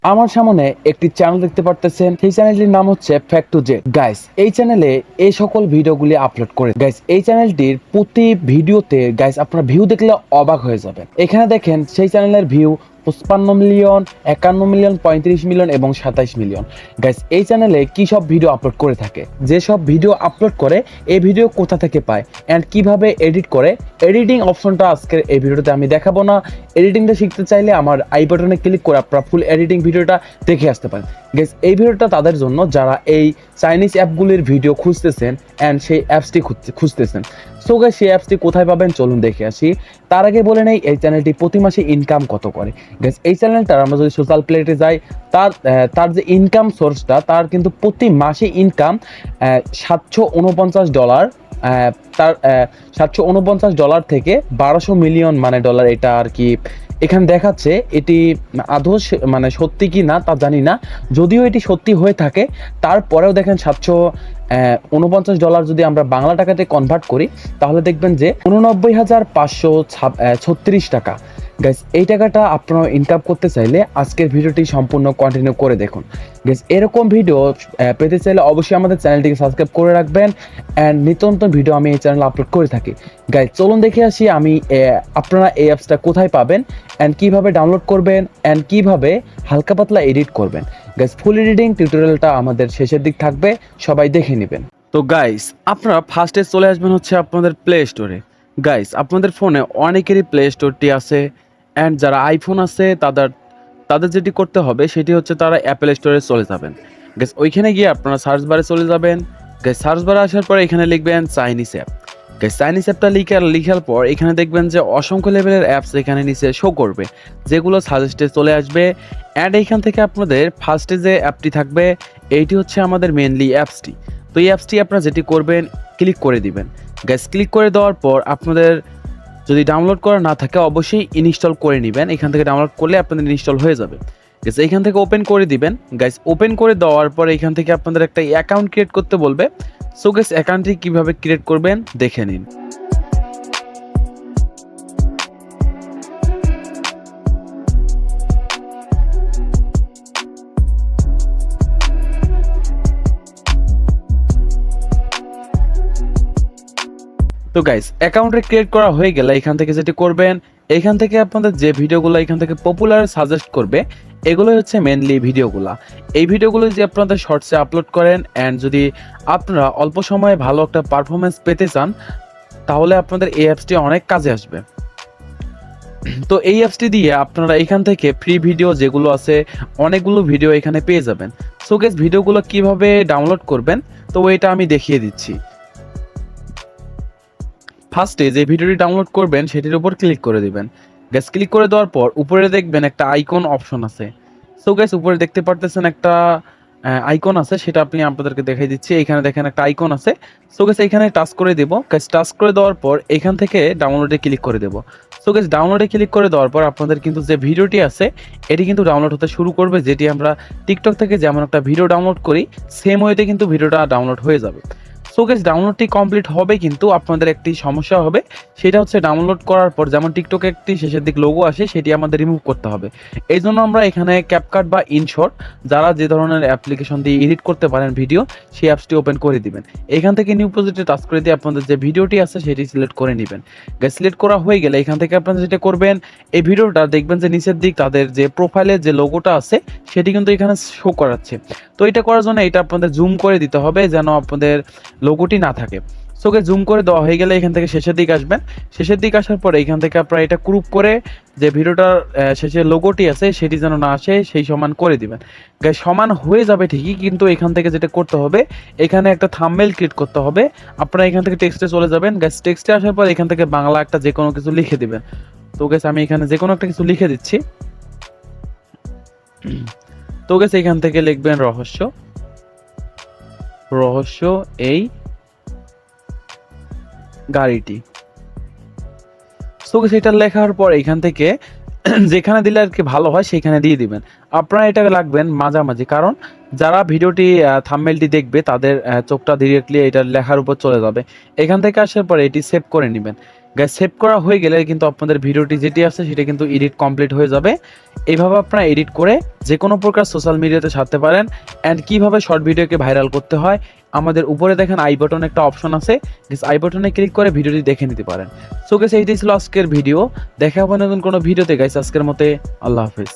আমার সামনে একটি চ্যানেল দেখতে পারতেছেন, সেই চ্যানেলটির নাম হচ্ছে ফ্যাক্ট টু জেড। গাইস, এই চ্যানেলে এই সকল ভিডিওগুলি আপলোড করে। গাইস, এই চ্যানেলটির প্রতি ভিডিওতে গাইস আপনারা ভিউ দেখলে অবাক হয়ে যাবেন। এখানে দেখেন সেই চ্যানেলের ভিউ 55 মিলিয়ন, 51 মিলিয়ন, 35 মিলিয়ন এবং 27 মিলিয়ন। গাইস, এই চ্যানেলে কি সব ভিডিও আপলোড করে থাকে, যে সব ভিডিও আপলোড করে এই ভিডিও কোথা থেকে পায় অ্যান্ড কিভাবে এডিট করে, এডিটিং অপশনটা আজকের এই ভিডিওতে আমি দেখাবো না। এডিটিংটা শিখতে চাইলে আমার আই বাটনে ক্লিক করে আপনারা ফুল এডিটিং ভিডিওটা দেখে আসতে পারেন। গাইস, এই ভিডিওটা তাদের জন্য যারা এই চাইনিজ অ্যাপগুলির ভিডিও খুঁজতেছেন অ্যান্ড সেই অ্যাপসটি খুঁজতেছেন। সো গাইস, সেই অ্যাপসটি কোথায় পাবেন চলুন দেখে আসি। তার আগে বলে নেই এই চ্যানেলটি প্রতি মাসে ইনকাম কত করে। গাইস, এই চ্যানেলটার আমরা যদি সোশ্যাল প্লেটে যাই, তার যে ইনকাম সোর্সটা, তার কিন্তু প্রতি মাসে ইনকাম $749। তার $749 থেকে 1200 মিলিয়ন মানে ডলার, এটা আর কি এখানে দেখাচ্ছে। এটি আদৌ মানে সত্যি কি না তা জানি না, যদিও এটি সত্যি হয়ে থাকে তারপরেও দেখেন $749 যদি আমরা বাংলা টাকাতে কনভার্ট করি তাহলে দেখবেন যে 89,536 টাকা। গাইস, এই টাকাটা আপনারা ইনকাম করতে চাইলে আজকের ভিডিওটি সম্পূর্ণ কন্টিনিউ করে দেখুন। গাইস, এরকম ভিডিও পেতে চাইলে অবশ্যই আমাদের চ্যানেলটিকে সাবস্ক্রাইব করে রাখবেন অ্যান্ড নিত্য নতুন ভিডিও আমি এই চ্যানেলে আপলোড করে থাকি। গাইস, চলুন দেখে আসি আপনারা এই অ্যাপসটা কোথায় পাবেন অ্যান্ড কিভাবে ডাউনলোড করবেন অ্যান্ড কিভাবে হালকা পাতলা এডিট করবেন। গাইস, ফুল এডিটিং টিউটোরিয়ালটা আমাদের শেষের দিক থাকবে, সবাই দেখে নেবেন। তো গাইস, আপনারা ফার্স্টে চলে আসবেন হচ্ছে আপনাদের প্লে স্টোরে। গাইস, আপনাদের ফোনে অনেকেরই প্লে স্টোরটি আছে অ্যান্ড যারা আইফোন আছে তাদের যেটি করতে হবে সেটি হচ্ছে তারা অ্যাপেল স্টোরে চলে যাবেন। গাইস, ওইখানে গিয়ে আপনারা সার্চ বারে চলে যাবেন। গাইস, সার্চ বারে আসার পরে এখানে লিখবেন চাইনিজ অ্যাপ। গাইস, চাইনিজ অ্যাপটা লিখার পর এখানে দেখবেন যে অসংখ্য লেভেলের অ্যাপস এখানে নিচে শো করবে, যেগুলো সাজেস্টে চলে আসবে। অ্যান্ড এইখান থেকে আপনাদের ফার্স্টে যে অ্যাপটি থাকবে এইটি হচ্ছে আমাদের মেনলি অ্যাপসটি। তো এই অ্যাপসটি আপনারা যেটি করবেন ক্লিক করে দিবেন। গাইস, ক্লিক করে দেওয়ার পর আপনাদের যদি ডাউনলোড করা না থাকে অবশ্যই ইনস্টল করে নেবেন। এখান থেকে ডাউনলোড করলে আপনাদের ইনস্টল হয়ে যাবে। গাইস, এইখান থেকে ওপেন করে দিবেন। গাইস, ওপেন করে দেওয়ার পর এখান থেকে আপনাদের একটা অ্যাকাউন্ট ক্রিয়েট করতে বলবে। সো গাইস, অ্যাকাউন্টটি কিভাবে ক্রিয়েট করবেন দেখে নিন। তো গাইস, অ্যাকাউন্টে ক্রিয়েট করা হয়ে গেলে এখান থেকে যেটি করবেন, এখান থেকে আপনাদের যে ভিডিওগুলো এখান থেকে পপুলার সাজেস্ট করবে এগুলোই হচ্ছে মেনলি ভিডিওগুলা। এই ভিডিওগুলো যদি আপনাদের শর্টসে আপলোড করেন অ্যান্ড যদি আপনারা অল্প সময়ে ভালো একটা পারফরমেন্স পেতে চান তাহলে আপনাদের এই অ্যাপসটি অনেক কাজে আসবে। তো এই অ্যাপসটি দিয়ে আপনারা এখান থেকে ফ্রি ভিডিও যেগুলো আছে অনেকগুলো ভিডিও এখানে পেয়ে যাবেন। সো গাইস, ভিডিওগুলো কিভাবে ডাউনলোড করবেন তো এটা আমি দেখিয়ে দিচ্ছি। ফার্স্টে যে ভিডিওটি ডাউনলোড করবেন সেটির উপর ক্লিক করে দিবেন। গ্যাস, ক্লিক করে দেওয়ার পর উপরে দেখবেন একটা আইকন অপশন আছে। সো গ্যাস, উপরে দেখতে পারতেছেন একটা আইকন আছে, সেটা আপনি আপনাদেরকে দেখাই দিচ্ছি। এখানে দেখেন একটা আইকন আছে। সো গ্যাস, এখানে টাচ করে দেবো। গ্যাস, টাচ করে দেওয়ার পর এখান থেকে ডাউনলোডে ক্লিক করে দেবো। সো গ্যাস, ডাউনলোডে ক্লিক করে দেওয়ার পর আপনাদের কিন্তু যে ভিডিওটি আছে এটি কিন্তু ডাউনলোড হতে শুরু করবে, যেটি আমরা টিকটক থেকে যেমন একটা ভিডিও ডাউনলোড করি সেম ওয়েতে কিন্তু ভিডিওটা ডাউনলোড হয়ে যাবে। সো গাইস, ডাউনলোডটি কমপ্লিট হবে কিন্তু আপনাদের একটি সমস্যা হবে, সেটা হচ্ছে ডাউনলোড করার পর যেমন টিকটকে একটি শেষের দিক লোগো আসে সেটি আমাদের রিমুভ করতে হবে। এই জন্য আমরা এখানে ক্যাপকাট বা ইনশট যারা যে ধরনের অ্যাপ্লিকেশন দিয়ে এডিট করতে পারেন ভিডিও, সেই অ্যাপসটি ওপেন করে দিবেন। এখান থেকে নিউ প্রজেক্টে টাচ করে দিয়ে আপনাদের যে ভিডিওটি আছে সেটি সিলেক্ট করে নেবেন। গাইস, সিলেক্ট করা হয়ে গেলে এখান থেকে আপনারা যেটা করবেন, এই ভিডিওটা দেখবেন যে নিচের দিক তাদের যে প্রোফাইলের যে লোগোটা আছে সেটি কিন্তু এখানে শো করাচ্ছে। তো এটা করার জন্য এটা আপনাদের জুম করে দিতে হবে যেন আপনাদের লোগোটি না থাকে। সো গাইস, জুম করে দেওয়া হয়ে গেলে এখান থেকে শেষের দিকে আসবেন। শেষের দিকে আসার পরে এখান থেকে আপনারা এটা ক্রুপ করে যে ভিডিওটার শেষে লোগোটি আছে সেটি যেন না আসে সেই সমান করে দিবেন। গাইস, সমান হয়ে যাবে ঠিকই, কিন্তু এখান থেকে যেটা করতে হবে এখানে একটা থাম্বনেল ক্রিয়েট করতে হবে। আপনারা এখান থেকে টেক্সটে চলে যাবেন। গাইস, টেক্সটে আসার পর এখান থেকে বাংলা একটা যে কোনো কিছু লিখে দিবেন। তো গাইস, আমি এখানে যে কোনো একটা কিছু লিখে দিচ্ছি। তো গাইস, এখান থেকে লিখবেন রহস্য এই গাড়িটি। সো গাইস, এটা লেখার পর এখান থেকে যেখানে দিলে আর কি ভালো হয় সেখানে দিয়ে দিবেন। আপনারা এটা রাখবেন মাঝামাঝি, কারণ যারা ভিডিওটি থাম্বনেলটি দেখবে তাদের চোখটা ডিরেক্টলি এটার লেখার উপর চলে যাবে। এখান থেকে আসার পরে এটি সেভ করে নেবেন। গাইস সেভ করা হয়ে গেলে কিন্তু আপনাদের ভিডিওটি যেটি আছে সেটা কিন্তু এডিট কমপ্লিট হয়ে যাবে। এইভাবে আপনারা এডিট করে যে কোনো প্রকার সোশ্যাল মিডিয়াতে ছাড়তে পারেন। অ্যান্ড কিভাবে শর্ট ভিডিওকে ভাইরাল করতে হয়, আমাদের উপরে দেখেন আই বাটন একটা অপশন আছে, আই বাটনে ক্লিক করে ভিডিওটি দেখে নিতে পারেন। সো গাইস এইটাই ছিল আজকের ভিডিও। দেখা হবে নতুন কোনো ভিডিওতে গাইস। আজকের মতে আল্লাহ হাফেজ।